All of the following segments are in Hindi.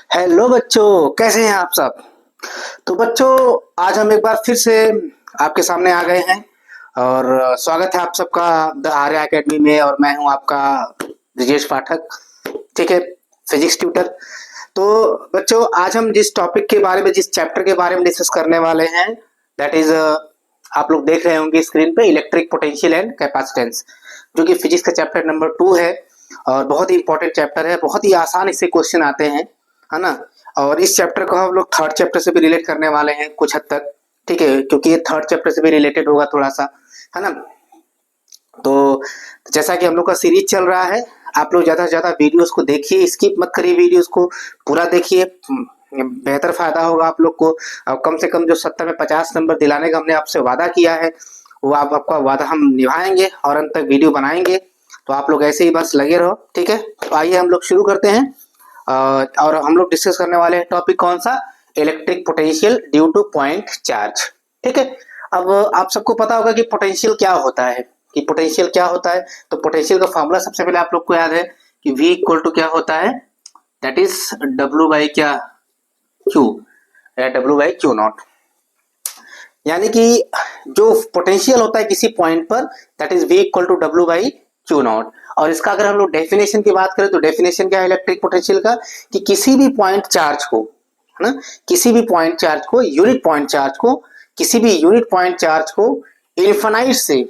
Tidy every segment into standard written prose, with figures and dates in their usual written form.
हेलो बच्चों, कैसे हैं आप सब। तो बच्चों, आज हम एक बार फिर से आपके सामने आ गए हैं और स्वागत है आप सबका द आर्या एकेडमी में। और मैं हूं आपका ब्रिजेश पाठक, ठीक है, फिजिक्स ट्यूटर। तो बच्चों, आज हम जिस टॉपिक के बारे में, जिस चैप्टर के बारे में डिस्कस करने वाले हैं, दैट इज आप लोग देख रहे होंगे स्क्रीन पे, इलेक्ट्रिक पोटेंशियल एंड कैपेसिटेंस, जो कि फिजिक्स का चैप्टर नंबर 2 है और बहुत ही इंपॉर्टेंट चैप्टर है। बहुत ही आसान इससे क्वेश्चन आते हैं, है ना। और इस चैप्टर को हम लोग थर्ड चैप्टर से भी रिलेट करने वाले हैं कुछ हद तक, ठीक है, क्योंकि ये थर्ड चैप्टर से भी रिलेटेड होगा थोड़ा सा, है ना। तो जैसा कि हम लोग का सीरीज चल रहा है, आप लोग ज्यादा से ज्यादा वीडियोस को देखिए, स्किप मत करिए, वीडियोस को पूरा देखिए, बेहतर फायदा होगा आप लोग को। और कम से कम जो 70 में 50 नंबर दिलाने का हमने आपसे वादा किया है, वो आपका वादा हम निभाएंगे और अंत तक वीडियो बनाएंगे। तो आप लोग ऐसे ही बस लगे रहो, ठीक है। तो आइए हम लोग शुरू करते हैं। और हम लोग डिस्कस करने वाले हैं टॉपिक कौन सा, electric potential due two point charge, ठीक है। अब आप सबको पता होगा कि पोटेंशियल क्या होता है, कि पोटेंशियल क्या होता है। तो पोटेंशियल का फॉर्मूला सबसे पहले आप लोग को याद है कि V इक्वल टू क्या होता है, दैट इज W बाई क्या, Q, W by Q naught. यानी कि जो पोटेंशियल होता है किसी पॉइंट पर, that is V equal to W by Q naught. और इसका अगर हम लोग डेफिनेशन की बात करें तो डेफिनेशन क्या है इलेक्ट्रिक पोटेंशियल का, कि किसी भी पॉइंट चार्ज को, है ना, किसी भी पॉइंट चार्ज को, यूनिट पॉइंट चार्ज को, किसी भी यूनिट पॉइंट चार्ज को इनफाइनाइट से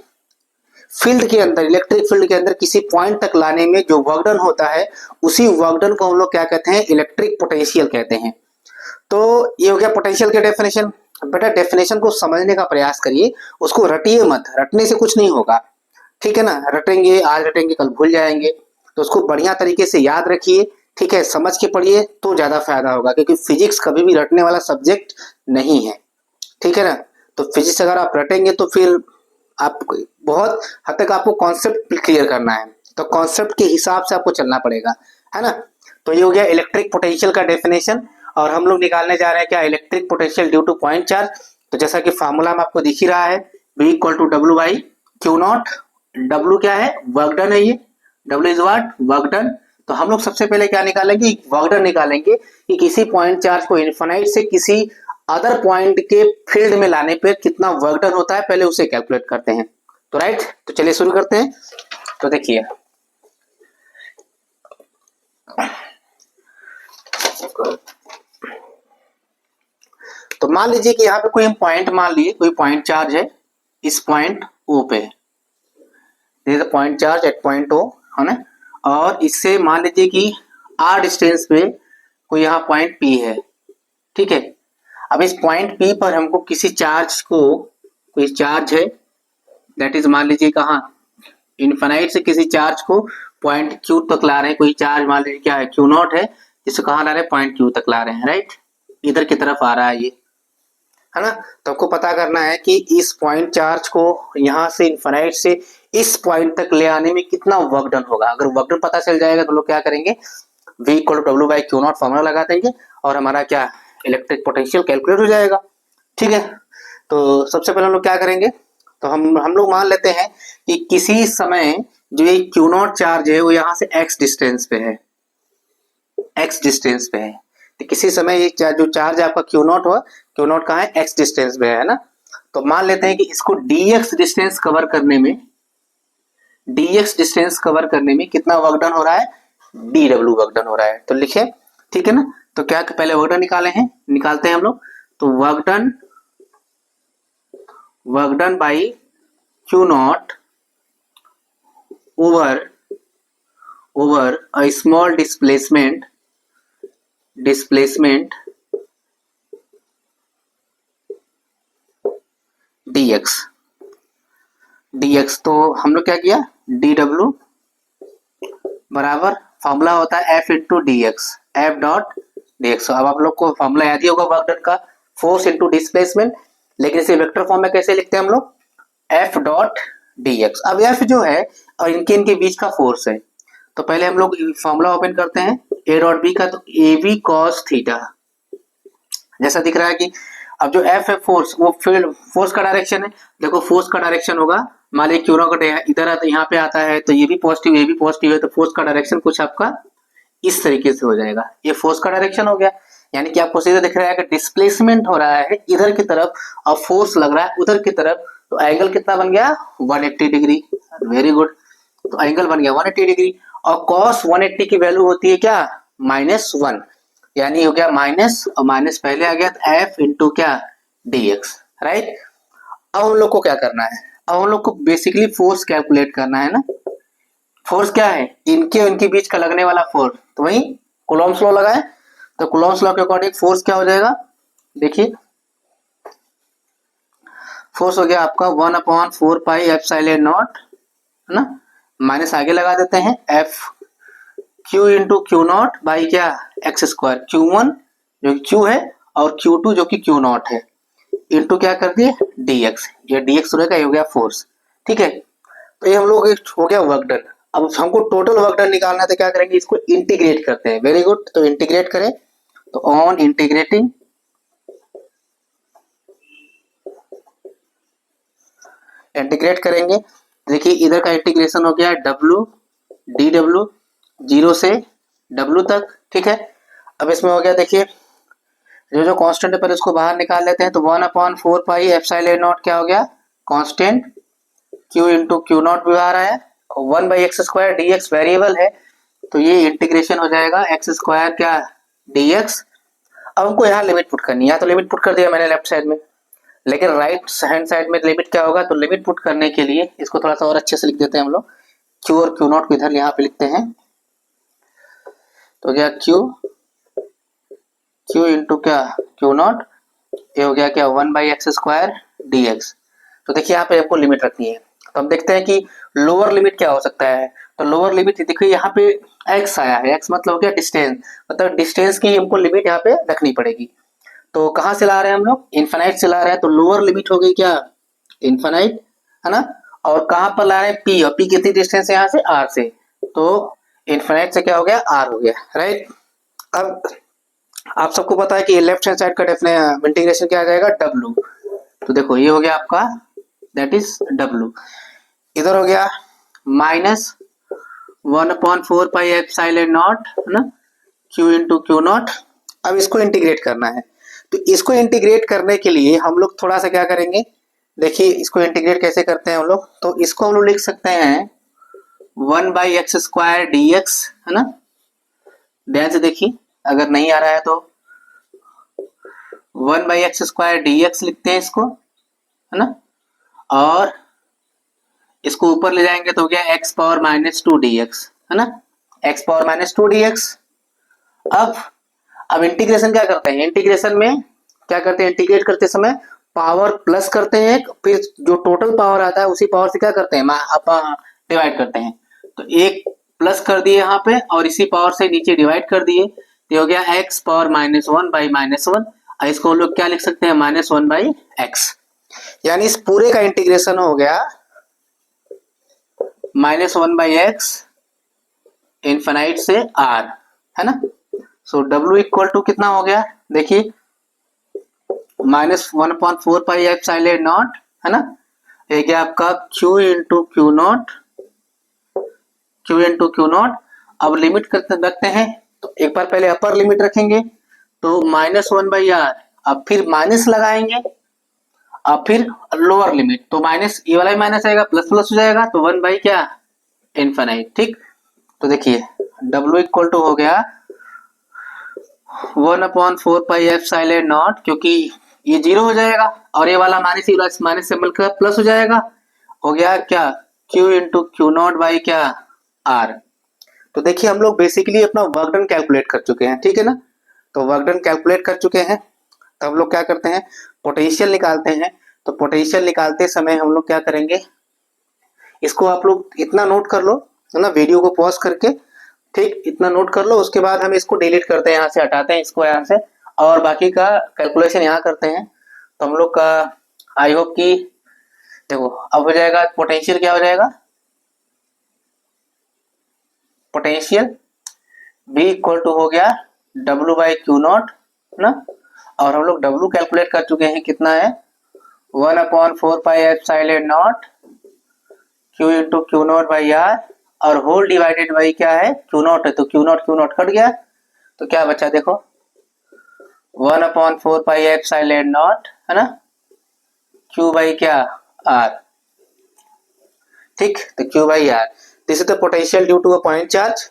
फील्ड के अंदर, इलेक्ट्रिक फील्ड के अंदर किसी पॉइंट तक लाने में जो वर्क डन होता है, उसी वर्क डन को हम लोग क्या कहते हैं, इलेक्ट्रिक पोटेंशियल कहते हैं। तो ये हो गया पोटेंशियल के डेफिनेशन। बेटा डेफिनेशन को समझने का प्रयास करिए, उसको रटिए मत, रटने से कुछ नहीं होगा, ठीक है ना। रटेंगे, आज रटेंगे कल भूल जाएंगे, तो उसको बढ़िया तरीके से याद रखिए, ठीक है, समझ के पढ़िए तो ज्यादा फायदा होगा, क्योंकि फिजिक्स कभी भी रटने वाला सब्जेक्ट नहीं है, ठीक है ना। तो फिजिक्स अगर आप रटेंगे तो फिर आप बहुत हद तक आपको कॉन्सेप्ट क्लियर करना है, तो कॉन्सेप्ट के हिसाब से आपको चलना पड़ेगा, है ना। तो ये हो गया इलेक्ट्रिक पोटेंशियल का डेफिनेशन। और हम लोग निकालने जा रहे हैं क्या, electric potential due two point charge. तो जैसा कि फार्मूला में आपको दिख ही रहा है, V equal to W by Q naught. W क्या है, वर्क डन है, ये W is what, work done. तो हम लोग सबसे पहले क्या निकालेंगे, वर्क डन निकालेंगे, कि किसी पॉइंट चार्ज को इनफाइनाइट से किसी अदर पॉइंट के फील्ड में लाने पे कितना वर्क डन होता है, पहले उसे कैलकुलेट करते हैं। तो राइट, तो चलिए शुरू करते हैं। तो देखिए, तो मान लीजिए कि यहाँ पे कोई हम पॉइंट मान लिए, कोई पॉइंट चार्ज है इस पॉइंट O पे, this is point charge at point O, है ना। और इससे मान लीजिए कि R डिस्टेंस पे कोई यहाँ पॉइंट P है, ठीक है। अब इस पॉइंट P पर हमको किसी चार्ज को, कोई चार्ज है, दैट इज मान लीजिए कहाँ, इनफाइनाइट से किसी चार्ज को पॉइंट Q तक ला रहे हैं। कोई चार्ज मान लीजिए क्या है, Q नॉट है, जिसे कहाँ ला रहे हैं, पॉइंट Q तक ला रहे हैं, राइट, इधर की तरफ आ रहा है ये, है ना। तो आपको पता करना है कि इस पॉइंट चार्ज को यहाँ से इनफाइनाइट से इस पॉइंट तक ले आने में कितना वर्क डन होगा। अगर वर्क डन पता चल जाएगा तो लोग क्या करेंगे, V equal to W by Q naught formula लगा देंगे और हमारा क्या, इलेक्ट्रिक पोटेंशियल कैलकुलेट हो जाएगा, ठीक है। तो सबसे पहले हम लोग क्या करेंगे, तो हम लोग मान लेते हैं कि किसी समय जो ये Q नॉट चार्ज है वो यहाँ से x डिस्टेंस पे है, x डिस्टेंस पे है। तो किसी समय ये जो चार्ज आपका Q नॉट हुआ, Q नॉट कहाँ है, x डिस्टेंस पे है ना। तो मान लेते हैं कि इसको dx डिस्टेंस कवर करने में, dx डिस्टेंस कवर करने में कितना वर्क डन हो रहा है, dw वर्क डन हो रहा है। तो लिखे, ठीक है ना। तो क्या पहले वर्क डन निकालते हैं हम लोग। तो work done by Q not over a small displacement dx। तो हम लोग क्या किया, dw बराबर फॉर्मूला होता है F into dx, F dot dx। अब आप लोग को फॉर्मूला याद ही होगा वर्क डन का, फोर्स इंटू डिस्प्लेसमेंट, लेकिन इसे वेक्टर फॉर्म में कैसे लिखते हैं हम लोग, F डॉट dx। अब F जो है और इनके बीच का फोर्स है, तो पहले हम लोग फॉर्मूला ओपन करते हैं A डॉट B का। तो AB cos थीटा, जैसा दिख रहा है कि अब जो F है फोर्स, वो फील्ड फोर्स का डायरेक्शन है। देखो फोर्स का डायरेक्शन होगा, मान लीजिए Q नॉट इधर आता, यहाँ पे आता है, तो ये भी पॉजिटिव, ये भी पॉजिटिव है, तो फोर्स का डायरेक्शन कुछ आपका इस तरीके से हो जाएगा। ये फोर्स का डायरेक्शन हो गया, यानी कि आपको सीधे दिख रहा है कि डिस्प्लेसमेंट हो रहा है इधर की तरफ और फोर्स लग रहा है उधर की तरफ। तो एंगल कितना बन गया 180 डिग्री। Very good. तो एंगल बन गया 180 डिग्री और cos 180 की वैल्यू होती है क्या -1, यानी हो गया माइनस और माइनस पहले आ गया तो f इंटू क्या dx, राइट। अब हम लोग को क्या करना है, अब हम लोग को बेसिकली फोर्स कैलकुलेट करना है ना। फोर्स क्या है, इनके उनके बीच का लगने वाला फोर्स, तो वही कूलॉम्स लॉ लगाए। तो कूलॉम्स लॉ के अकॉर्डिंग फोर्स क्या हो जाएगा, देखिए फोर्स हो गया आपका 1/4 पाई एप्सिलॉन नॉट, है ना, माइनस आगे लगा देते हैं F Q into Q not by क्या एक्स स्क्वायर, Q1 जो कि क्यू है और Q2 जो कि क्यू नॉट है, इंटू क्या कर दिए dx, ये dx रहेगा, ये हो गया फोर्स। ठीक है, तो ये हम लोग हो गया वर्क डन। अब हमको टोटल वर्क डन निकालना है तो क्या करेंगे, इसको इंटीग्रेट करते हैं। वेरी गुड, तो इंटीग्रेट करें, तो ऑन इंटीग्रेटिंग इंटीग्रेट करेंगे, देखिए इधर का इंटीग्रेशन हो गया w dw 0 से w तक। ठीक है, अब इसमें हो गया, देखिए जो जो कांस्टेंट है पर इसको बाहर निकाल लेते हैं। तो 1/4 पाई एप्सिलॉन नॉट क्या हो गया constant, q into Q not भी बाहर आया, 1/x स्क्वायर dx वेरिएबल है, तो ये इंटीग्रेशन हो जाएगा x स्क्वायर क्या dx। अब हमको यहाँ लिमिट पुट करनी है, तो लिमिट पुट कर दिया मैंने लेफ्ट साइड में, लेकिन राइट हैंड साइड में लिमिट क्या होगा, तो लिमिट पुट करने के लिए इसको थोड़ा सा और अच्छे से लिख देते हैं हम लोग। q और q नॉट को इधर यहाँ पे लिखते हैं, तो क्या q इंटू क्या q नॉट, ये हो गया क्या 1/x स्क्वायर dx। तो देखिए यहाँ पे आपको लिमिट रखनी है, तो हम देखते हैं कि लोअर लिमिट क्या हो सकता है। तो लोअर लिमिट देखिए यहाँ पे x आया है, x मतलब हो गया डिस्टेंस, मतलब डिस्टेंस की हमको लिमिट यहाँ पे रखनी पड़ेगी। तो कहाँ से ला रहे हैं हम लोग, इन्फिनाइट से ला रहे हैं, तो लोअर लिमिट हो गई क्या इन्फिनाइट, है ना। और कहाँ पर ला रहे हैं p, और p कितनी डिस्टेंस है यहाँ से r से, तो इन्फिनाइट से क्या हो गया r हो गया, राइट। अब आप सबको पता है कि लेफ्ट हैंड साइड का इंटीग्रेशन क्या आ जाएगा w, तो देखो ये हो गया आपका दैट इज w, इधर हो गया -1/4 पाई एप्सिलॉन नॉट, है ना, q इंटू क्यू नॉट। अब इसको इंटीग्रेट करना है, तो इसको इंटीग्रेट करने के लिए हम लोग थोड़ा सा क्या करेंगे, देखिए इसको इंटीग्रेट कैसे करते हैं हम लोग, तो इसको हम लोग लिख सकते हैं 1/x स्क्वायर dx, है ना। ध्यान से देखिए, अगर नहीं आ रहा है तो 1/x स्क्वायर dx लिखते हैं इसको, है ना, और इसको ऊपर ले जाएंगे तो हो गया x पावर -2 dx, है ना, x पावर -2 dx। अब इंटीग्रेशन क्या करते हैं, इंटीग्रेशन में क्या करते हैं, इंटीग्रेट करते समय पावर प्लस करते हैं, फिर जो टोटल पावर आता है उसी पावर से क्या करते हैं डिवाइड करते हैं। तो एक प्लस कर दिए यहाँ पे और इसी पावर से नीचे डिवाइड कर दिए, तो हो गया x पावर -1/-1, और इसको हम लोग क्या लिख सकते हैं -1/x, यानी इस पूरे का इंटीग्रेशन हो गया -1/x इनफाइनाइट से r, है ना। सो w इक्वल टू कितना हो गया, देखिए -1/4 पाई एप्सिलॉन नॉट, है ना, ये क्या आपका q इंटू क्यू नॉट, अब लिमिट करते रखते हैं, तो एक बार पहले अपर लिमिट रखेंगे तो -1/r, अब फिर माइनस लगाएंगे, अब फिर लोअर लिमिट, तो माइनस ये वाला माइनस आएगा, प्लस प्लस हो जाएगा, तो 1 बाई क्या इनफाइनाइट। ठीक, तो देखिए w इक्वल टू हो गया 1/4 पाई एप्सिलॉन नॉट, क्योंकि ये 0 हो जाएगा और ये वाला माइनस सिंबल का प्लस हो जाएगा, हो गया क्या q into Q not by क्या r। तो देखिए हम लोग बेसिकली अपना वर्क डन कैलकुलेट कर चुके हैं, ठीक है ना। तो वर्क डन कैलकुलेट कर चुके हैं, तो हम लोग क्या करते हैं पोटेंशियल निकालते हैं। तो पोटेंशियल निकालते समय हम लोग क्या करेंगे, इसको आप लोग इतना नोट कर लो, है ना, वीडियो को पॉज करके, ठीक, इतना नोट कर लो। उसके बाद हम इसको डिलीट करते हैं, यहाँ से हटाते हैं इसको यहाँ से, और बाकी का कैलकुलेशन यहाँ करते हैं। तो हम लोग का आई होप कि देखो अब हो जाएगा पोटेंशियल, क्या हो जाएगा पोटेंशियल V इक्वल टू हो गया W बाई क्यू नॉट, है ना, और हम लोग W कैलकुलेट कर चुके हैं, कितना है 1/4 pi epsilon not q into Q not by r, और होल डिवाइडेड बाई क्या है, क्यू नॉट है, तो क्यू नॉट कट गया, तो क्या बचा देखो 1/4 पाई एप्सिलॉन नॉट, है ना, क्यू बाई क्या आर, ठीक, तो Q by R, this is the potential due to a point charge.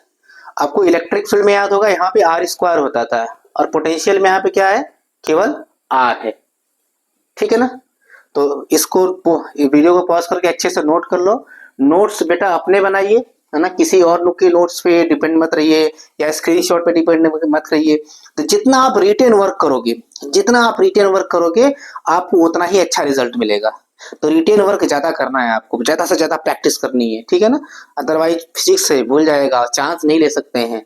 आपको इलेक्ट्रिक फील्ड में याद होगा यहाँ पे आर स्क्वायर होता था, और पोटेंशियल में यहाँ पे क्या है, केवल आर है, ठीक है ना। तो इसको वीडियो को पॉज करके अच्छे से नोट कर लो। नोट्स बेटा अपने बनाइए, है ना, किसी और लोग के नोट्स पे डिपेंड मत रहिए या स्क्रीनशॉट पे डिपेंड मत रहिए। तो जितना आप रिटेन वर्क करोगे आपको उतना ही अच्छा रिजल्ट मिलेगा। तो रिटेन वर्क ज्यादा करना है, आपको ज्यादा से ज्यादा प्रैक्टिस करनी है, ठीक है ना, अदरवाइज फिजिक्स से भूल जाएगा, चांस नहीं ले सकते हैं।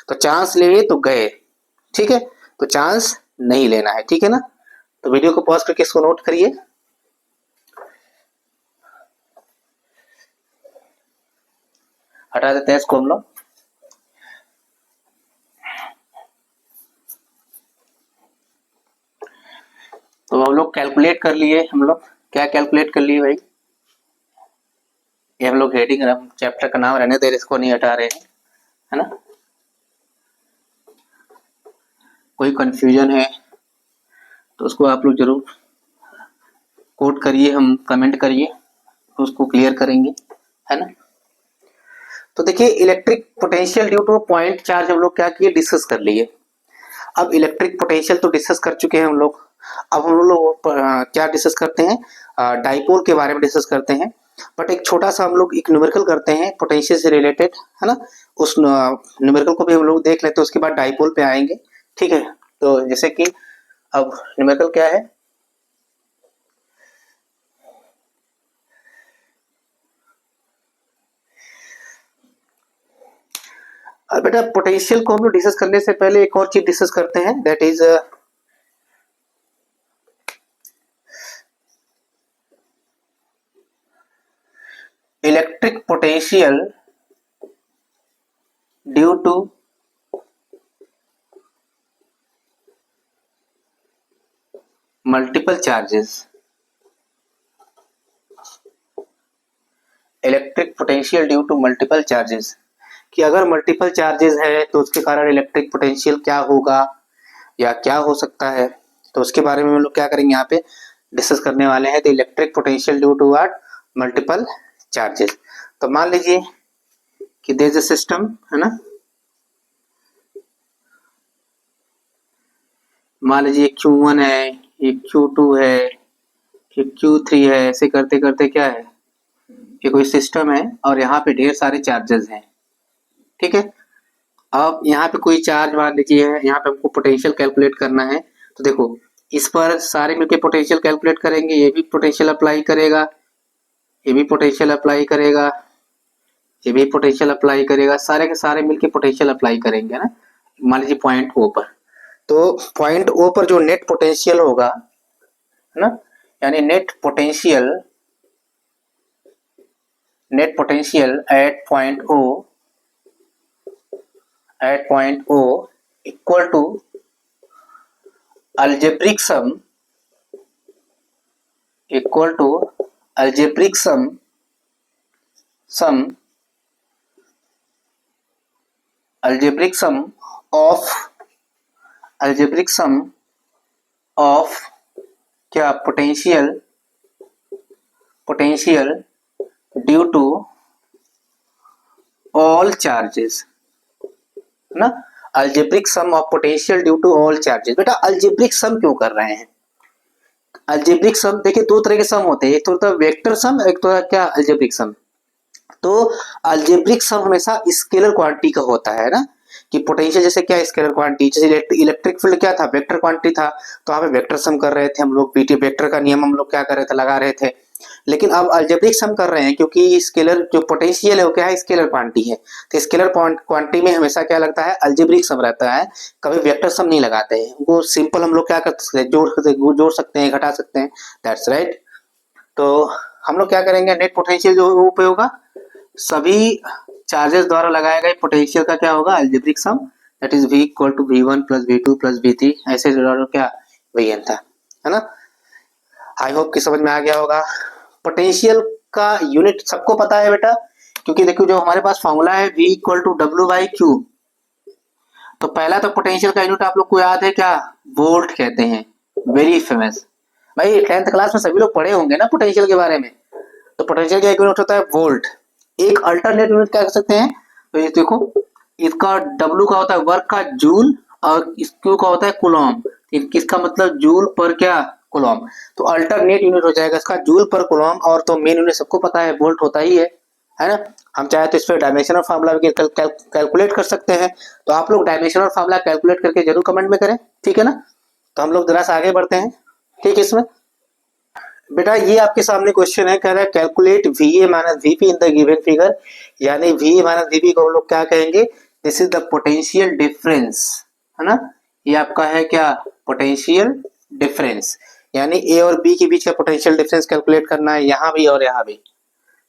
तो चांस ले तो गए, ठीक है, तो चांस नहीं लेना है, ठीक है ना। तो वीडियो को पॉज करके इसको नोट करिए। हटा देते हैं इसको हम लोग। तो हम लोग कैलकुलेट कर लिए, हम लोग क्या कैलकुलेट कर लिए भाई, ये हम लोग हेडिंग चैप्टर का नाम रहने दे, इसको नहीं हटा रहे हैं, है ना। कोई कंफ्यूजन है तो उसको आप लोग जरूर कोट करिए, हम कमेंट करिए, तो उसको क्लियर करेंगे, है ना। तो देखिए electric potential due two point charge हम लोग क्या किए, डिस्कस कर लिए। अब इलेक्ट्रिक पोटेंशियल तो डिस्कस कर चुके हैं हम लोग, अब हम लोग क्या डिस्कस करते हैं, डाइपोल के बारे में डिस्कस करते हैं। बट एक छोटा सा हम लोग एक न्यूमेरिकल करते हैं पोटेंशियल से रिलेटेड, है ना, उस न्यूमेरिकल को भी हम लोग देख लेते हैं, उसके बाद डाइपोल पे आएंगे, ठीक है। तो जैसे कि अब न्यूमेरिकल क्या है, बेटा पोटेंशियल को हम लोग डिस्कस करने से पहले एक और चीज डिस्कस करते हैं, that is electric potential due to multiple charges. Electric potential due to multiple charges, कि अगर मल्टीपल चार्जेस है तो उसके कारण इलेक्ट्रिक पोटेंशियल क्या होगा या क्या हो सकता है, तो उसके बारे में हम लोग क्या करेंगे, यहाँ पे डिस्कस करने वाले हैं। तो electric potential due to what, multiple charges. तो मान लीजिए कि देयर इज अ सिस्टम, है ना, मान लीजिए Q1 है, ये Q2 है, ये Q3 है, ऐसे करते करते क्या है, ये कोई सिस्टम है और यहाँ पे ढेर सारे चार्जेस हैं, ठीक है। अब यहाँ पे कोई चार्ज मान लीजिए है, यहाँ पे हमको पोटेंशियल कैलकुलेट करना है। तो देखो इस पर सारे मिलके पोटेंशियल कैलकुलेट करेंगे, ये भी पोटेंशियल अप्लाई करेगा, ये भी पोटेंशियल अप्लाई करेगा, ये भी पोटेंशियल अप्लाई करेगा, सारे के सारे मिलके पोटेंशियल अप्लाई करेंगे ना, मान लीजिए पॉइंट ओ पर। तो पॉइंट ओ पर जो नेट पोटेंशियल होगा, है ना, यानी net potential at point O equal to algebraic sum of क्या potential due to all charges, है ना, algebraic sum of potential due to all charges. बेटा अल्जेब्रिक सम क्यों कर रहे हैं, अल्जेब्रिक सम देखिए दो तरह के सम होते हैं, एक तो होता है वेक्टर सम, एक तो है क्या अल्जेब्रिक सम। तो अल्जेब्रिक सम हमेशा स्केलर क्वांटिटी का होता है ना, कि पोटेंशियल जैसे क्या स्केलर क्वांटिटी, जैसे इलेक्ट्रिक फील्ड क्या था, वेक्टर क्वांटिटी था, तो यहाँ पे वेक्टर सम कर रहे थे हम लोग, बीटी वेक्टर का नियम हम लोग क्या कर रहे थे, लगा रहे थे। लेकिन अब अल्जेब्रिक सम कर रहे हैं क्योंकि स्केलर जो पोटेंशियल है वो क्या है, स्केलर क्वांटिटी है। तो स्केलर क्वांटिटी में हमेशा क्या लगता है, अल्जेब्रिक सम रहता है, कभी वेक्टर सम नहीं लगाते हैं, वो सिंपल हम लोग क्या कर सकते हैं, जोड़ सकते हैं, घटा सकते हैं, दैट्स राइट। तो हम लोग क्या करेंगे, नेट पोटेंशियल जो वो होगा, सभी चार्जेस द्वारा लगाए गए पोटेंशियल का क्या होगा, algebraic sum, that is V equal to V1 plus V2 plus V3, ऐसे जो क्या Vn था, है ना। आई होप कि समझ में आ गया होगा। पोटेंशियल का यूनिट सबको पता है बेटा, क्योंकि देखो जो हमारे पास फॉर्मूला है V equal to W by Q, तो पहला तो पोटेंशियल का यूनिट आप लोग को याद है क्या, वोल्ट कहते हैं, वेरी फेमस। भाई 10th क्लास में सभी लोग पढ़े होंगे ना पोटेंशियल के बारे में। तो पोटेंशियल का एक यूनिट होता है वोल्ट। एक अल्टरनेट यूनिट क्या कर सकते हैं, तो ये देखो इसका W का होता है वर्क का जूल और इस Q का होता है कूलॉम। किसका मतलब जूल पर क्या, कूलॉम। तो अल्टरनेट यूनिट हो जाएगा इसका जूल पर कूलॉम, और तो मेन यूनिट सबको पता है वोल्ट होता ही है ना। हम चाहे तो इस पर डायमेंशनल फार्मूला भी कैलकुलेट कर सकते हैं। तो आप लोग डायमेंशनल फार्मूला कैलकुलेट करके जरूर कमेंट में करें, ठीक है ना। तो हम लोग जरा सा आगे बढ़ते हैं, ठीक है। इसमें बेटा ये आपके सामने क्वेश्चन है, कह रहा है calculate VA minus VB in the given figure, यानी VA माइनस VB को हम लोग क्या कहेंगे, this is the potential difference, है ना। ये आपका है क्या, पोटेंशियल डिफरेंस, यानी A और B के बीच का पोटेंशियल डिफरेंस कैलकुलेट करना है, यहाँ भी और यहाँ भी।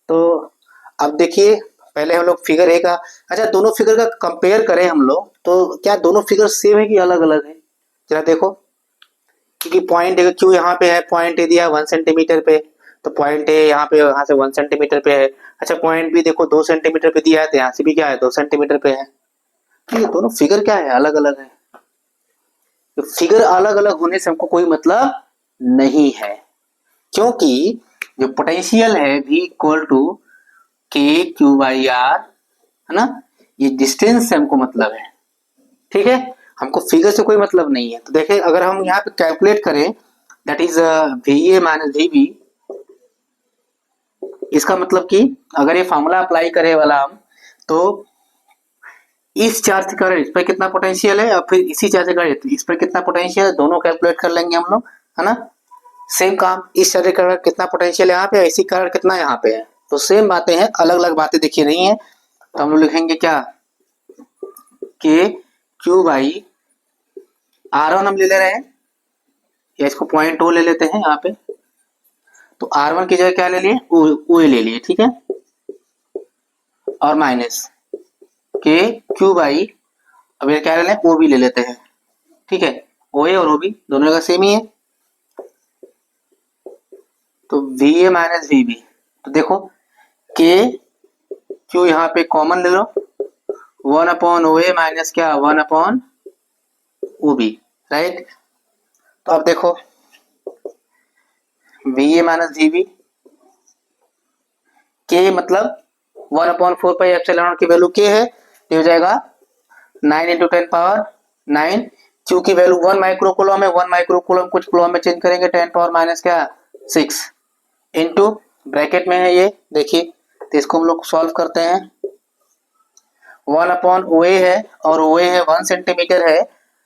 तो अब देखिए पहले हम लोग फिगर ए का, अच्छा दोनों फिगर का कंपेयर करें हम लोग, तो क्या दोनों फिगर सेम है कि अलग अलग है, जरा देखो। क्योंकि पॉइंट क्यों यहाँ पे है, पॉइंट ए दिया 1 सेंटीमीटर पे, तो पॉइंट ए यहाँ पे यहाँ से 1 सेंटीमीटर पे है। अच्छा पॉइंट बी देखो 2 सेंटीमीटर पे दिया है, तो यहाँ से भी क्या है 2 सेंटीमीटर पे है। तो ये दोनों फिगर क्या है, अलग अलग है। तो फिगर अलग अलग होने से हमको कोई मतलब नहीं है, क्योंकि जो पोटेंशियल है V इक्वल टू के क्यू बाई आर, है ना, ये डिस्टेंस से हमको मतलब है, ठीक है। हमको फिगर से कोई मतलब नहीं है। तो देखें अगर हम यहाँ पे कैलकुलेट करें, that is VA minus VB, इसका मतलब कि अगर ये फॉर्मूला अप्लाई करे वाला हम, तो इस चार्ज से करें इस पर कितना पोटेंशियल है, और फिर इसी चार्ज से करें इस पर कितना पोटेंशियल है, दोनों कैलकुलेट कर लेंगे हम लोग, है ना। सेम काम, इस चार्ज का कितना पोटेंशियल यहाँ पे है, इसी कारण कितना यहाँ पे है, तो सेम बातें हैं, अलग अलग बातें देखिए नहीं है। तो हम लोग लिखेंगे क्या, के क्यू बाई R1 हम ले रहे हैं, या इसको 0.2 ले लेते हैं यहाँ पे। तो R1 की जगह क्या ले लिए, ओ ले लिए, ठीक है, और माइनस के क्यू बाई, अब ये क्या ले लें, ओ भी ले लेते हैं, ठीक है। ओ ए और ओ बी दोनों का सेम ही है, तो VA माइनस VB। तो देखो के क्यू यहाँ पे कॉमन ले लो, 1 अपॉन ओ ए माइनस क्या 1 अपॉन ओ बी, राइट। तो अब देखो VA माइनस VB, के मतलब 1 अपॉन 4 पाई एप्सिलॉन नॉट की वैल्यू के है, ये हो जाएगा 9 इंटू 10 पावर 9। क्यू की वैल्यू 1 माइक्रोकूलम है, 1 माइक्रोकूलम कुछ कूलम में चेंज करेंगे, 10 पावर माइनस क्या 6 इंटू ब्रैकेट में है ये, देखिए। तो इसको हम लोग सॉल्व करते हैं, 1 अपॉन ओ ए है, और ओ ए है 1 सेंटीमीटर है,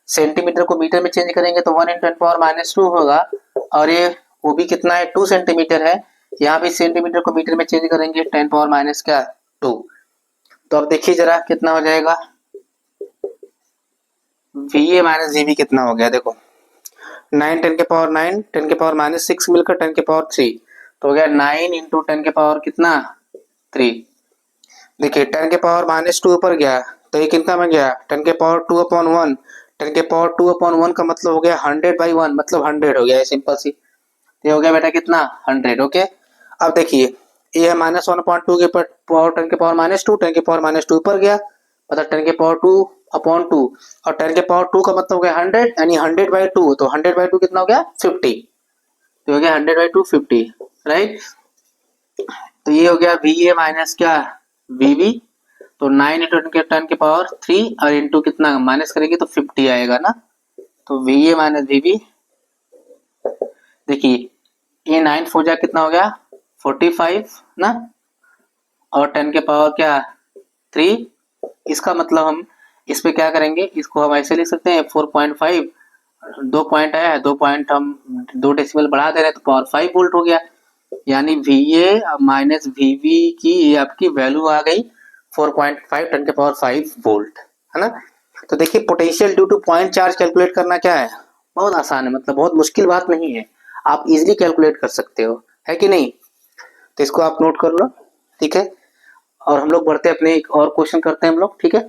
सेंटीमीटर को मीटर में चेंज करेंगे तो 1 इंटू 10 पावर माइनस 2 होगा, और ये वो भी कितना है 2 सेंटीमीटर है, यहाँ भी सेंटीमीटर को मीटर में चेंज करेंगे 10 पावर माइनस क्या 2। तो अब देखिए जरा कितना हो जाएगा, VA माइनस VB कितना हो गया, देखो 9 10 के पावर 9 10 के पावर माइनस 6 मिलकर 10 के पावर 3, तो हो गया 9 इंटू 10 के पावर कितना 3। देखिए 10 के पावर माइनस 2 ऊपर गया, तो ये कितना में गया 10 के पावर 2 अपॉन 1, 10 के पावर 2 अपॉन 1 का मतलब हो गया 100/1, मतलब 100 हो गया, सिंपल सी। ये हो गया बेटा कितना 100, ओके। अब देखिए ये है माइनस 1/2 के पावर 10 के पावर माइनस 2, 10 के पावर माइनस 2 ऊपर गया, मतलब 10 के पावर 2 अपॉन 2, और 10 के पावर 2 का मतलब हो गया 100, यानी 100/2, तो 100/2 कितना हो गया 50, तो हो गया 100/2 50, राइट। तो ये हो गया VA माइनस क्या VB, तो 9 इंटू 10 के पावर 3 और इंटू कितना माइनस करेंगे तो 50 आएगा ना। तो VA माइनस VB, देखिए ये 9 4 जा कितना हो गया 45 ना, और 10 के पावर क्या 3, इसका मतलब हम इस पे क्या करेंगे, इसको हम ऐसे लिख सकते हैं 4.5, 2 पॉइंट आया है, 2 पॉइंट हम 2 डेसिमल बढ़ा दे रहे हैं, तो पावर 5 वोल्ट हो गया, यानी VA माइनस VB की ये आपकी वैल्यू आ गई 4.5 10 के पावर 5 वोल्ट, है ना। तो देखिए potential due two point charge calculate करना क्या है, बहुत आसान है, मतलब बहुत मुश्किल बात नहीं है, आप इजीली कैलकुलेट कर सकते हो, है कि नहीं। तो इसको आप नोट कर लो, ठीक है। और हम लोग बढ़ते अपने एक और क्वेश्चन करते हैं हम लोग, ठीक है।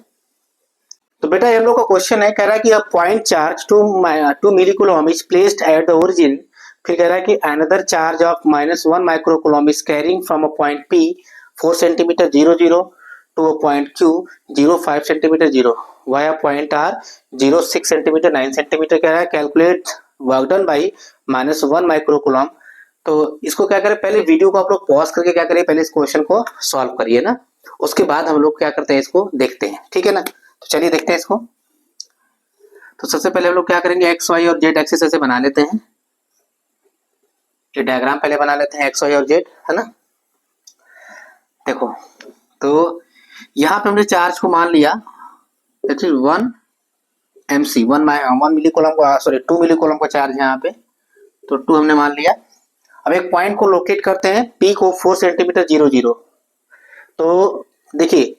तो बेटा हम लोग का क्वेश्चन है, कह रहा है कि a point charge 2 millicoulomb is placed at the origin, फिर कह रहा है कि another charge of -1 microcoulomb is carrying from a point P 4 centimetre 0 0 to a point Q 0 5 centimetre 0 via point R 0 6 centimetre 9 centimetre कह रहा है। Calculate work done by -1 micro coulomb. तो इसको क्या करें, पहले वीडियो को आप लोग पॉज करके क्या करिए, पहले इस क्वेश्चन को सॉल्व करिए ना, उसके बाद हम लोग क्या करते हैं इसको देखते हैं, ठीक है ना। तो चलिए देखते हैं इसको। तो सबसे पहले हम लोग क्या करेंगे, एक्स वाई और जेड एक्सिस ऐसे बना लेते हैं। ये डायग्राम पहले बना लेते हैं एक्स वाई और जेड, है ना। देखो तो यहाँ पे हमने चार्ज को मान लिया that is 1 MC 1 millicoulomb का, सॉरी 2 मिली कूलम का चार्ज है यहाँ पे, तो 2 हमने मान लिया। अब एक पॉइंट को लोकेट करते हैं, P को 4 सेंटीमीटर 0 0। तो देखिए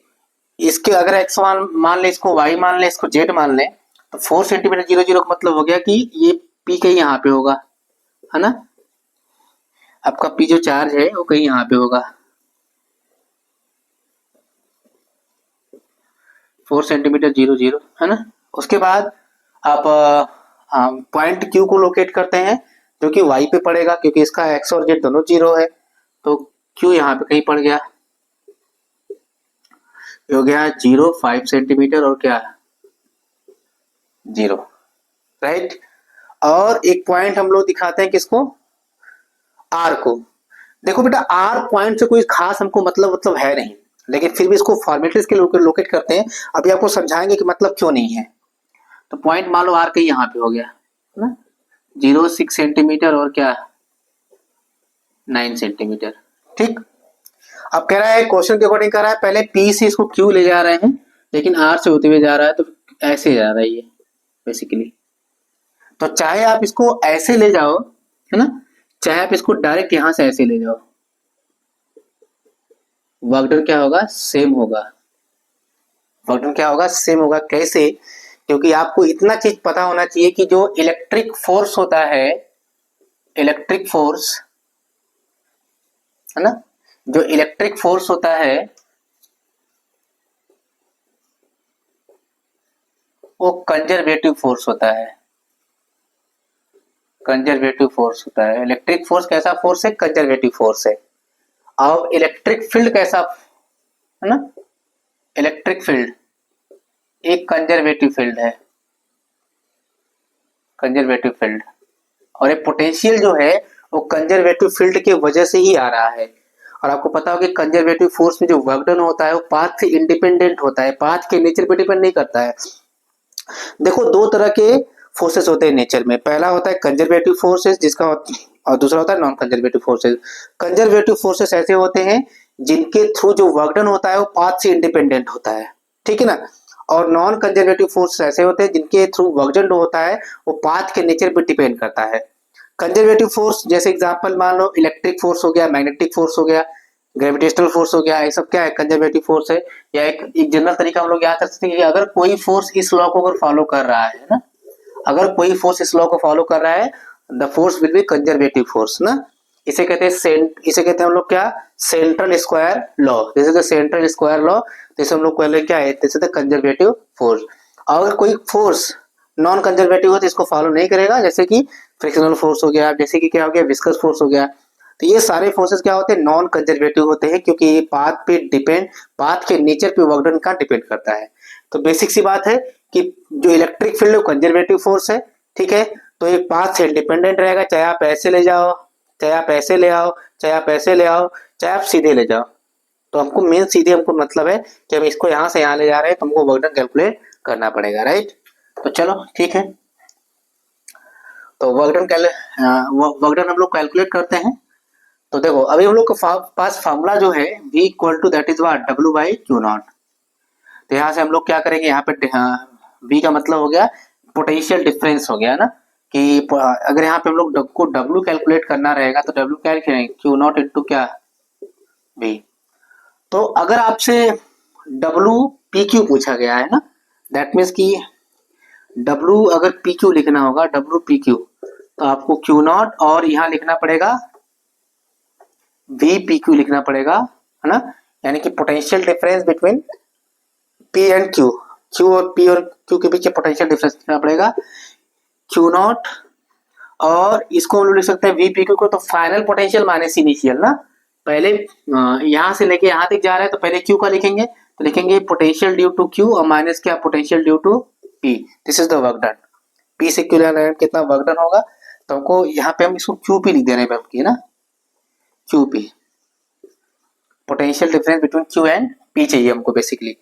इसके अगर x मान ले, इसको y मान ले, इसको z मान ले, तो 4 सेंटीमीटर 0 0 का मतलब हो गया कि ये P कहीं यहाँ पे होगा, है ना। आपका P जो चार्ज है वो कहीं यहाँ पे होगा, 4 सेंटीमीटर 0 0, है ना। उसके बाद आप पॉइंट Q को लोकेट करते हैं जो कि y पे पड़ेगा, क्योंकि इसका x और z दोनों 0 है, तो Q यहाँ पे कहीं पड़ गया, हो गया 0 5 सेंटीमीटर और क्या 0, राइट। और एक पॉइंट हम लोग दिखाते हैं किसको, R को। देखो बेटा R पॉइंट से कोई खास हमको मतलब है नहीं, लेकिन फिर भी इसको फॉर्मेलिटीज के लोकेट करते हैं। अभी आपको समझाएंगे कि मतलब क्यों नहीं है। तो पॉइंट मान लो R कहीं यहाँ पे हो गया, है ना, 0 6 सेंटीमीटर और क्या 9 सेंटीमीटर, ठीक। अब कह रहा है क्वेश्चन के अकॉर्डिंग कह रहा है पहले P से इसको Q ले जा रहे हैं, लेकिन R से होते हुए जा रहा है, तो ऐसे जा रहा है ये बेसिकली। तो चाहे आप इसको ऐसे ले जाओ, है ना, चाहे आप इसको डायरेक्ट यहां से ऐसे ले जाओ, वर्क डन क्या होगा, सेम होगा। वर्क डन क्या होगा, सेम होगा। कैसे, क्योंकि आपको इतना चीज पता होना चाहिए कि जो इलेक्ट्रिक फोर्स होता है, इलेक्ट्रिक फोर्स, है ना, जो इलेक्ट्रिक फोर्स होता है वो कंजर्वेटिव फोर्स होता है, कंजर्वेटिव फोर्स होता है। इलेक्ट्रिक फोर्स कैसा फोर्स है, कंजर्वेटिव फोर्स है। अब इलेक्ट्रिक फील्ड कैसा है ना, इलेक्ट्रिक फील्ड एक कंजर्वेटिव फील्ड है, कंजर्वेटिव फील्ड। और एक पोटेंशियल जो है वो कंजर्वेटिव फील्ड के वजह से ही आ रहा है। और आपको पता हो कि कंजर्वेटिव फोर्स में जो वर्क डन होता है वो पाथ से इंडिपेंडेंट होता है, पाथ के नेचर पे डिपेंड नहीं करता है। देखो दो तरह के फोर्सेस होते हैं नेचर में, पहला होता है कंजर्वेटिव फोर्सेस जिसका, और दूसरा होता है non conservative forces. Conservative forces ऐसे होते हैं जिनके थ्रू जो वर्क डन होता है वो पाथ से इंडिपेंडेंट होता है, ठीक है ना। और नॉन कंजर्वेटिव फोर्स ऐसे होते हैं जिनके थ्रू वर्क डन होता है वो पाथ के नेचर पर डिपेंड करता है। कंजर्वेटिव फोर्स जैसे एग्जांपल मान लो इलेक्ट्रिक फोर्स हो गया, मैग्नेटिक फोर्स हो गया, ग्रेविटेशनल फोर्स हो गया, ये सब क्या है, कंजर्वेटिव फोर्स है। या एक जनरल तरीका हम लोग याद कर सकते हैं कि अगर कोई फोर्स इस लॉ को अगर फॉलो कर रहा है ना, अगर कोई फोर्स इस लॉ को फॉलो कर रहा है, the force will be conservative force ना। इसे कहते हैं इसे कहते हैं हम लोग क्या, central square law. This is the central square law. जैसे हम लोग पहले क्या है, this is the conservative force. अगर कोई फोर्स नॉन कंजर्वेटिव हो तो इसको फॉलो नहीं करेगा, जैसे कि फ्रिक्शनल फोर्स हो गया, जैसे कि क्या हो गया, विस्कस फोर्स हो गया। तो ये सारे फोर्सेस क्या होते हैं, नॉन कंजर्वेटिव होते हैं, क्योंकि ये पाथ पे डिपेंड, पाथ के नेचर पे वर्क डन का डिपेंड करता है। तो बेसिक सी बात है कि जो इलेक्ट्रिक फील्ड है कंजर्वेटिव फोर्स है, ठीक है। तो ये पाथ से इंडिपेंडेंट रहेगा, चाहे आप ऐसे ले जाओ, चाहे आप ऐसे ले आओ, चाहे आप ऐसे ले आओ, चाहे आप सीधे ले जाओ। तो हमको मेन सीधे हमको मतलब है कि हम इसको यहाँ से यहाँ ले जा रहे हैं, तो हमको वर्क डन कैलकुलेट करना पड़ेगा, राइट। तो चलो ठीक है, तो वर्क डन हम लोग कैलकुलेट करते हैं। तो देखो अभी हम लोग के पास फार्मूला जो है V equal to that is what, W by Q naught. तो यहाँ से हम लोग क्या करेंगे, यहाँ पे V का मतलब हो गया पोटेंशियल डिफरेंस हो गया ना, कि अगर यहाँ पे हम लोग को W कैलकुलेट करना रहेगा तो W क्या लिखेंगे, Q नॉट इंटू क्या V। तो अगर आपसे W PQ पूछा गया है ना, दैट मीन्स कि W अगर PQ लिखना होगा, W PQ, तो आपको Q नॉट और यहाँ लिखना पड़ेगा VPQ लिखना पड़ेगा, है ना। यानी कि potential difference between P and Q, Q और P और Q के बीच पोटेंशियल डिफरेंस लिखना पड़ेगा Q नॉट। और इसको हम लोग लिख सकते हैं VPQ को, तो फाइनल पोटेंशियल माइनस इनिशियल ना, पहले यहाँ से लेके यहाँ तक जा रहा है तो पहले क्यू का लिखेंगे, तो लिखेंगे पोटेंशियल ड्यू टू क्यू और माइनस क्या potential due to P. This is the work done. P से क्यू लेना कितना वर्क डन होगा, तो हमको यहाँ पे हम इसको क्यू पी लिख दे रहे हैं है ना, Q P, potential difference between Q and P चाहिए हमको बेसिकली।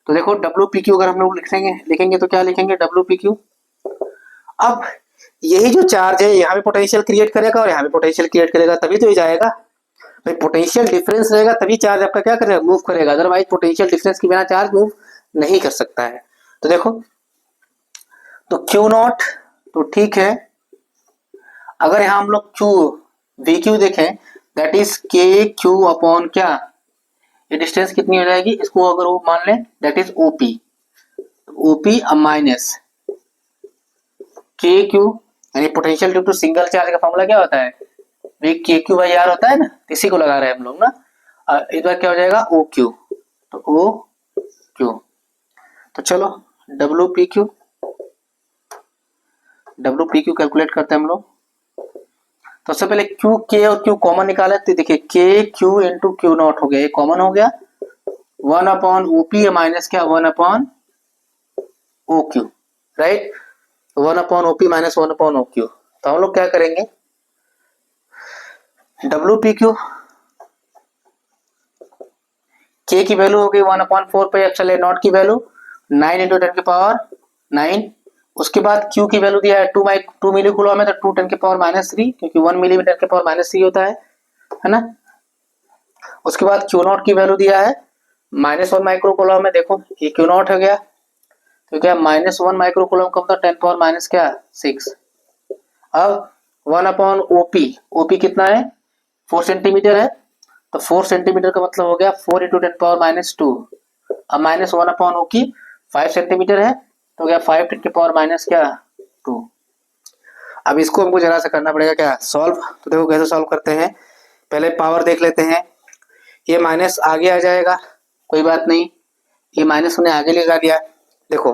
तो देखो डब्ल्यू पी क्यू अगर हम लोग लिखेंगे तो क्या लिखेंगे डब्ल्यू पी क्यू। अब यही जो चार्ज है यहाँ पे पोटेंशियल क्रिएट करेगा और यहाँ पे पोटेंशियल क्रिएट करेगा, तभी तो ये जाएगा भाई। पोटेंशियल डिफरेंस रहेगा तभी चार्ज आपका क्या करेगा मूव करेगा, अदरवाइज पोटेंशियल डिफरेंस के बिना चार्ज मूव नहीं कर सकता है। तो देखो तो क्यू नॉट तो ठीक है, अगर यहाँ हम लोग क्यू वी क्यू देखें दैट इज के क्यू अपॉन क्या, ये डिस्टेंस कितनी हो जाएगी, इसको अगर वो मान लें that is OP, OP minus के क्यू, यानी potential due to single charge का फॉर्मूला क्या होता है, वी के क्यू बाई आर होता है ना, इसी को लगा रहे हैं हम लोग ना। इस बार क्या हो जाएगा ओ क्यू, तो ओ क्यू। तो चलो डब्ल्यू पी क्यू कैलकुलेट करते हैं हम लोग। तो सबसे पहले क्यू के और क्यू कॉमन निकाले, तो देखिए के क्यू इंटू क्यू नॉट हो गया, ये कॉमन हो गया, 1 अपॉन ओपी माइनस क्या 1 upon O Q, right, 1 upon OP minus 1 upon O Q. तो हम लोग क्या करेंगे डब्ल्यू पी क्यू, के की वैल्यू हो गई 1/4 पे, चले नॉट की वैल्यू 9 इंटू 10 की पावर 9, उसके बाद क्यू की वैल्यू दिया है 2 मिली कूलम है, तो 2 10 की पावर -3, क्योंकि 1 मिली में 10 की पावर -3 होता है ना। उसके बाद क्यू नॉट की वैल्यू दिया है -1 माइक्रो कूलम में, देखो ये क्यू नॉट हो गया, तो क्या -1 माइक्रो कूलम का मतलब 10 पावर माइनस क्या 6। अब 1 अपॉन ओपी, ओपी कितना है 4 सेंटीमीटर है, तो 4 सेंटीमीटर का मतलब हो गया 4 इंटू 10 पावर -2। अब -1 अपॉन ओ की 5 सेंटीमीटर है, तो गया 5 10 की पावर माइनस क्या 2। अब इसको हमको जरा सा करना पड़ेगा क्या सॉल्व। तो देखो कैसे सॉल्व करते हैं, पहले पावर देख लेते हैं, ये माइनस आगे आ जाएगा, कोई बात नहीं, ये माइनस हमने आगे लगा दिया। देखो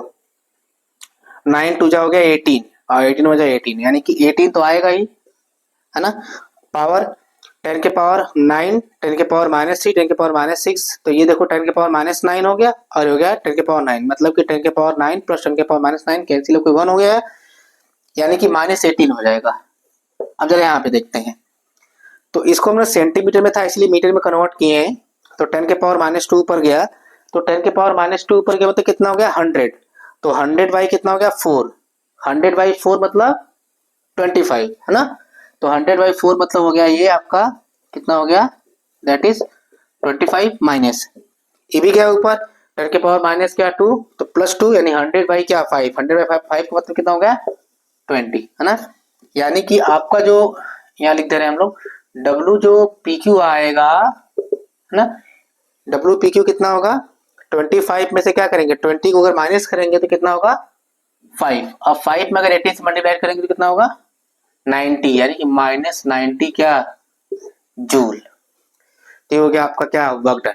9 2 जा हो गया 18 और 18 हो जाए 18, यानी कि 18 तो आएगा ही, है ना। पावर 10 के पावर 9, 10 के पावर -3, 10 के पावर -6, तो ये देखो 10 के पावर -9 हो गया और हो गया 10 के पावर 9, मतलब कि 10 के पावर 9 प्लस 10 के पावर -9 कैंसिल होकर 1 हो गया है, यानी कि -18 हो जाएगा। अब जरा यहाँ पे देखते हैं, तो इसको हमने सेंटीमीटर में था इसलिए मीटर में कन्वर्ट किए हैं, तो 10 के पावर -2 पर गया, तो 10 के पावर -2 पर गया मतलब कितना हो गया 100, तो 100 बाई कितना हो गया 4, 100 बाई 4 मतलब 25, है ना। तो 100 बाई 4 मतलब हो गया ये आपका कितना हो गया दैट इज 25 माइनस, ये भी गया ऊपर 10 के पावर माइनस क्या 2, तो +2, यानी 100 बाई क्या 5, 100 बाई 5 का मतलब कितना हो गया 20, है ना। यानी कि आपका जो यहाँ लिख दे रहे हैं हम लोग डब्ल्यू जो पी क्यू आएगा, है ना, डब्ल्यू पी क्यू कितना होगा 25 में से क्या करेंगे 20 को अगर माइनस करेंगे तो कितना होगा 5, अब 5 में अगर 18 से मल्टीप्लाई करेंगे तो कितना होगा 90, यानी कि -90 क्या जूल। ये हो गया आपका क्या वर्क डन।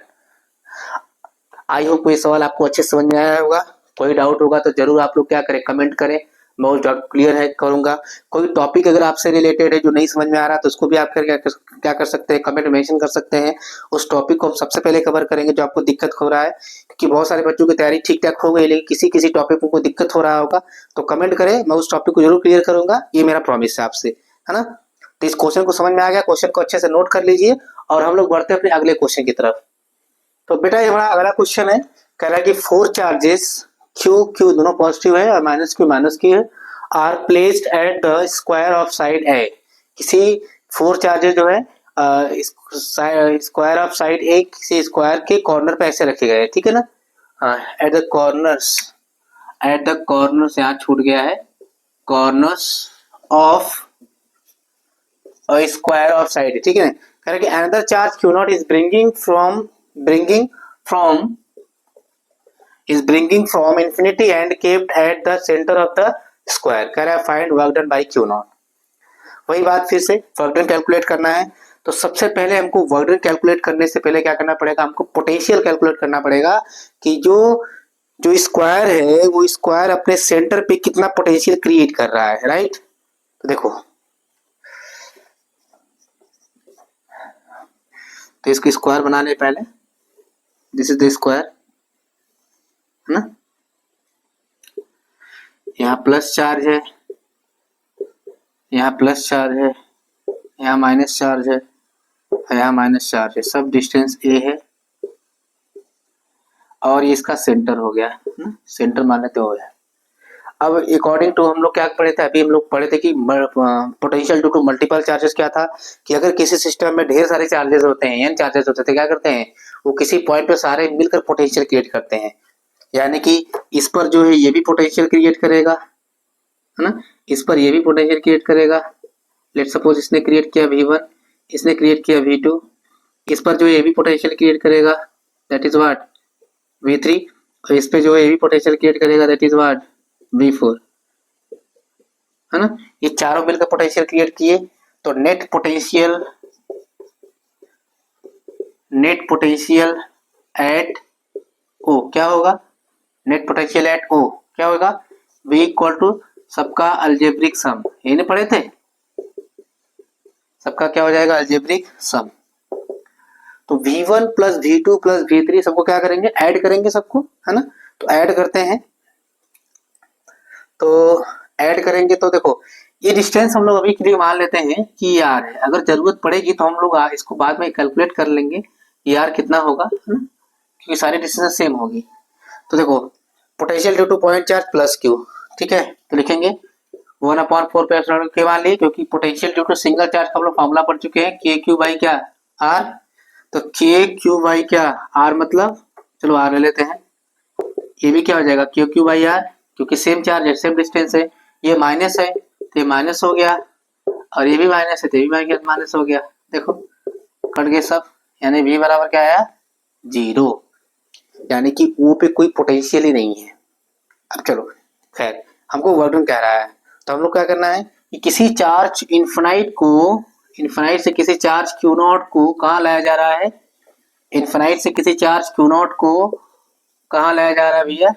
आई होप ये सवाल आपको अच्छे से समझ में आया होगा, कोई डाउट होगा तो जरूर आप लोग क्या करें कमेंट करें, मैं उस डाउट क्लियर है करूंगा। कोई टॉपिक अगर आपसे रिलेटेड है जो नहीं समझ में आ रहा तो उसको भी आप क्या कर सकते हैं कमेंट मेंशन कर सकते हैं, उस टॉपिक को हम सबसे पहले कवर करेंगे जो आपको दिक्कत हो रहा है, क्योंकि बहुत सारे बच्चों की तैयारी ठीक ठाक हो गई लेकिन किसी किसी टॉपिक में कोई दिक्कत हो रहा होगा तो कमेंट करें, मैं उस टॉपिक को जरूर क्लियर करूंगा, ये मेरा प्रॉमिस है आपसे, है ना। तो इस क्वेश्चन को समझ में आ गया, क्वेश्चन को अच्छे से नोट कर लीजिए और हम लोग बढ़ते हैं अपने अगले क्वेश्चन की तरफ। तो बेटा ये हमारा अगला क्वेश्चन है, कह रहा है कि 4 चार्जेस क्यू क्यू दोनों पॉजिटिव है और माइनस क्यू है are placed at the square of side a. किसी 4 चार्जेस जो है स्क्वायर ऑफ साइड ए किसी स्क्वायर के कॉर्नर पे ऐसे रखे गए हैं, ठीक है ना, एट द कॉर्नर्स यहाँ छूट गया है, corners of square of side, ठीक है ना। कह रहा है कि another charge Q not is bringing from infinity and kept at the center of the square। कह रहा है find work done by Q not. वही बात फिर से वर्क डन कैलकुलेट करना है, तो सबसे पहले हमको वर्क डन कैलकुलेट करने से पहले क्या करना पड़ेगा, हमको पोटेंशियल कैलकुलेट करना पड़ेगा कि जो स्क्वायर है वो स्क्वायर अपने सेंटर पे कितना पोटेंशियल क्रिएट कर रहा है, राइट। तो देखो तो इसको स्क्वायर बना ले पहले, दिस इज द स्क्वायर, है ना। यहाँ प्लस चार्ज है, यहाँ प्लस चार्ज है, यहाँ माइनस चार्ज है, यहाँ माइनस चार्ज है, सब डिस्टेंस ए है और ये इसका सेंटर हो गया ना, सेंटर मान लेते हो गया। अब अकॉर्डिंग टू हम लोग क्या पढ़े थे, अभी हम लोग पढ़े थे कि potential due to multiple charges क्या था, कि अगर किसी सिस्टम में ढेर सारे चार्जेस होते हैं, एन चार्जेस होते थे, क्या करते हैं वो किसी पॉइंट पे सारे मिलकर पोटेंशियल क्रिएट करते हैं। यानी कि इस पर जो है ये भी पोटेंशियल क्रिएट करेगा, है ना, इस पर ये भी पोटेंशियल क्रिएट करेगा। लेट सपोज इसने क्रिएट किया V1, इसने क्रिएट किया V2, इस पर जो है ये भी पोटेंशियल क्रिएट करेगा, दैट इज व्हाट V3, और इस पे जो है ये भी पोटेंशियल क्रिएट करेगा, दैट इज व्हाट V4, है ना। ये चारों मिलकर पोटेंशियल क्रिएट किए, तो नेट पोटेंशियल एट O क्या होगा, नेट पोटेंशियल एट O क्या होगा, V इक्वल टू सबका अलजेब्रिक सम, ये नहीं पढ़े थे, सबका क्या हो जाएगा अलजेब्रिक सम। तो V1 plus V2 plus V3 सबको क्या करेंगे, ऐड करेंगे सबको, है ना। तो ऐड करते हैं, तो ऐड करेंगे तो देखो ये डिस्टेंस हम लोग अभी के लिए मान लेते हैं कि यार है, अगर जरूरत पड़ेगी तो हम लोग इसको बाद में कैलकुलेट कर लेंगे यार कितना होगा, है ना, क्योंकि सारी डिस्टेंस सेम होगी। तो देखो potential due two point charge plus Q, ठीक है, तो लिखेंगे 1/4 पे एप्सिलॉन के मान लिए, क्योंकि potential due to single charge का हम लोग फॉर्मूला पढ़ चुके हैं, के क्यू बाई क्या आर, तो के क्यू बाई क्या आर, मतलब चलो आर ले लेते हैं, ये भी क्या हो जाएगा के क्यू बाई आर, क्योंकि सेम चार्ज है सेम डिस्टेंस है, ये माइनस है तो ये माइनस हो गया, और ये भी माइनस है तो ये भी माइनस हो गया, देखो कट गए सब, यानी V बराबर क्या आया 0, यानी कि O पे कोई पोटेंशियल ही नहीं है। अब चलो खैर हमको वर्क डन कह रहा है, तो हम लोग क्या करना है कि किसी चार्ज इन्फिनाइट से किसी चार्ज Q0 को कहाँ लाया जा रहा है, इन्फिनाइट से किसी चार्ज Q0 को कहाँ लाया जा रहा है भैया,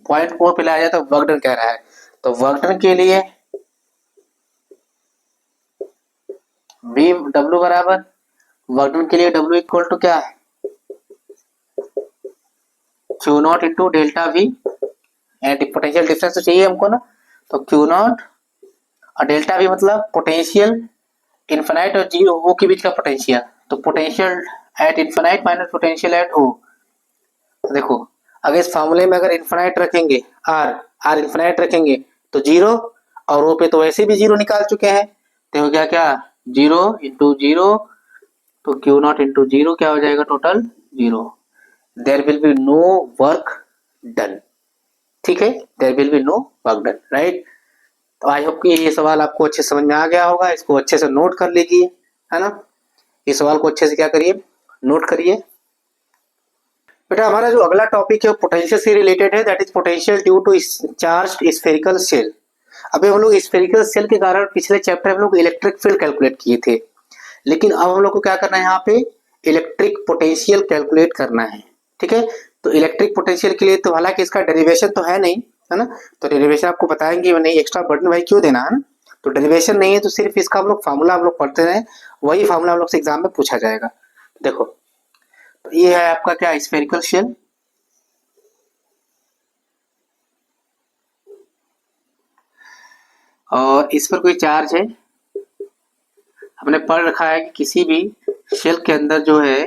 पॉइंट O पे लाया जाए, तो वर्क डन कह रहा है। तो वर्क डन के लिए W बराबर, वर्क डन के लिए W इक्वल टू क्या है Q0 into delta V, and potential difference तो चाहिए हमको ना, तो Q0 और डेल्टा V मतलब पोटेंशियल इन्फिनाइट और जीरो O के बीच का पोटेंशियल, तो potential at infinite minus potential at O। तो देखो अगर इस फार्मूले में अगर इन्फिनाइट रखेंगे R इन्फिनाइट रखेंगे तो 0, और O पे तो वैसे भी 0 निकाल चुके हैं, तो हो गया क्या 0 इंटू 0, तो Q0 इंटू 0 क्या हो जाएगा total 0, there will be no work done, ठीक है, there will be no work done, right. तो आई होप कि ये सवाल आपको अच्छे समझ में आ गया होगा, इसको अच्छे से नोट कर लीजिए, है ना, इस सवाल को अच्छे से क्या करिए नोट करिए। बेटा हमारा जो अगला टॉपिक है वो पोटेंशियल से रिलेटेड है, that is potential due to charged spherical shell. अभी हम लोग स्फेरिकल सेल के कारण पिछले चैप्टर में हम लोग इलेक्ट्रिक फील्ड कैलकुलेट किए थे, लेकिन अब हम लोग को क्या करना है यहाँ पे इलेक्ट्रिक पोटेंशियल कैलकुलेट करना है, ठीक है। तो इलेक्ट्रिक पोटेंशियल के लिए तो हालांकि इसका डेरिवेशन तो है नहीं, है ना, तो डेरिवेशन आपको बताएंगे नहीं, एक्स्ट्रा बर्डन भाई क्यों देना, है ना, तो डेरिवेशन नहीं है, तो सिर्फ इसका हम लोग फार्मूला हम लोग पढ़ते हैं, वही फार्मूला हम लोग से एग्जाम में पूछा जाएगा। देखो तो ये है आपका क्या स्फेरिकल शेल, और इस पर कोई चार्ज है, हमने पढ़ रखा है कि किसी भी शेल के अंदर जो है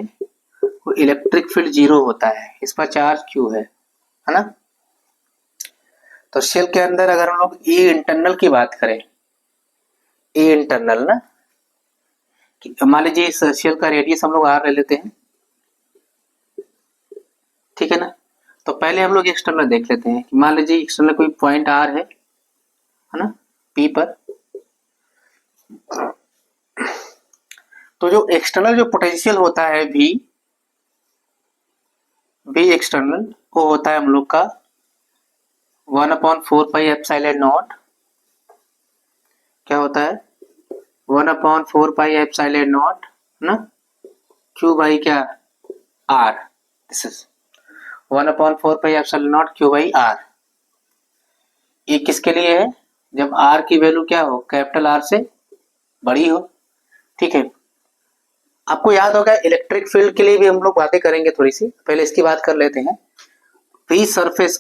वो इलेक्ट्रिक फील्ड 0 होता है, इस पर चार्ज Q है ना। तो शेल के अंदर अगर हम लोग ए इंटरनल की बात करें, ए इंटरनल ना, मान लीजिए इस शेल का रेडियस हम लोग R ले लेते हैं, ठीक है ना। तो पहले हम लोग एक्सटर्नल देख लेते हैं कि मान लीजिए एक्सटर्नल कोई पॉइंट R है ना, P पर, तो जो एक्सटर्नल जो पोटेंशियल होता है V एक्सटर्नल वो होता है हम लोग का 1/4 पाई एप्सिलॉन नॉट, क्या होता है 1/4 पाई एप्सिलॉन नॉट ना, Q बाई क्या R, this is 1/4 pi epsilon not Q by R। ये किसके लिए है, जब R की वैल्यू क्या हो कैपिटल R से बड़ी हो, ठीक है। आपको याद होगा इलेक्ट्रिक फील्ड के लिए भी हम लोग बातें करेंगे थोड़ी सी, पहले इसकी बात कर लेते हैं। V सरफेस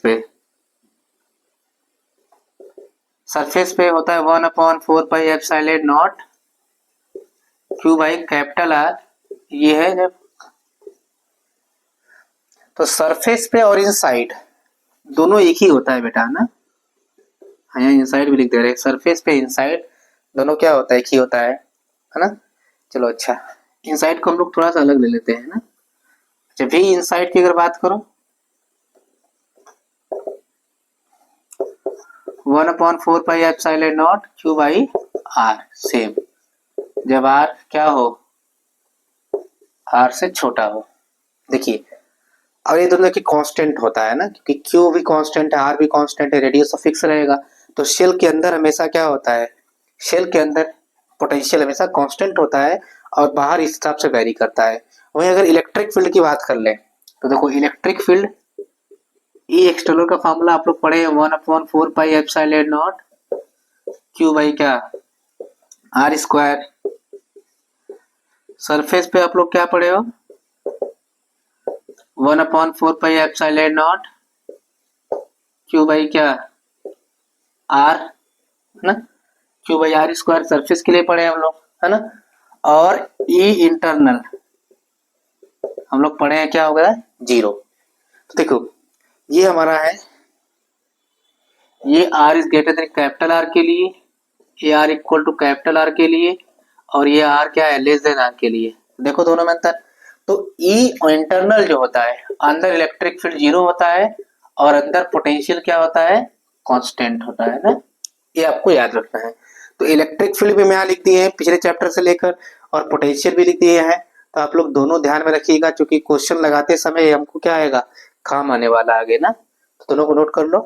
पे होता है 1/4πε0 Q बाई कैपिटल R, ये है जब, तो सरफेस पे और इनसाइड दोनों एक ही होता है बेटा, ना। हाँ, यहाँ इनसाइड भी लिख दे रहे हैं, सरफेस पे इनसाइड दोनों क्या होता है, एक ही होता है ना। चलो अच्छा, इनसाइड को हम लोग थोड़ा सा अलग ले लेते हैं ना। अच्छा, भी इनसाइड की अगर बात करो 1/4πε0 Q बाई R, सेम जब R क्या हो, R से छोटा हो। देखिए अब ये दोनों की कांस्टेंट होता है ना, क्योंकि Q भी कांस्टेंट है, R भी कांस्टेंट है, रेडियस तो फिक्स रहेगा। तो शेल के अंदर हमेशा क्या होता है, शेल के अंदर पोटेंशियल हमेशा कांस्टेंट होता है और बाहर इस हिसाब से वेरी करता है। वहीं अगर इलेक्ट्रिक फील्ड की बात कर ले तो देखो इलेक्ट्रिक फील्ड ई एक्सटर्नल का फार्मूला आप लोग पढ़े हैं 1/4πε0 Q बाई क्या R स्क्वायर। सरफेस पे आप लोग क्या पढ़े हो 1/4πε0 Q बाई क्या R, है ना। Q by R square surface के लिए पढ़े हम लोग, है ना। और ई इंटरनल हम लोग पढ़े हैं क्या होगा 0। तो देखो ये हमारा है, ये R is greater than capital R के लिए, ये R equal to capital R के लिए, और ये R क्या है लेस देन R के लिए। देखो दोनों में अंतर। तो E इंटरनल जो होता है, अंदर इलेक्ट्रिक फील्ड 0 होता है और अंदर पोटेंशियल क्या होता है कांस्टेंट होता है ना, ये आपको याद रखना है। तो इलेक्ट्रिक फील्ड भी मैं यहाँ लिख दिए हैं पिछले चैप्टर से लेकर, और पोटेंशियल भी लिख दिए हैं। तो आप लोग दोनों ध्यान में रखिएगा, क्योंकि क्वेश्चन लगाते समय हमको क्या आएगा काम आने वाला आगे ना। तो दोनों को नोट कर लो।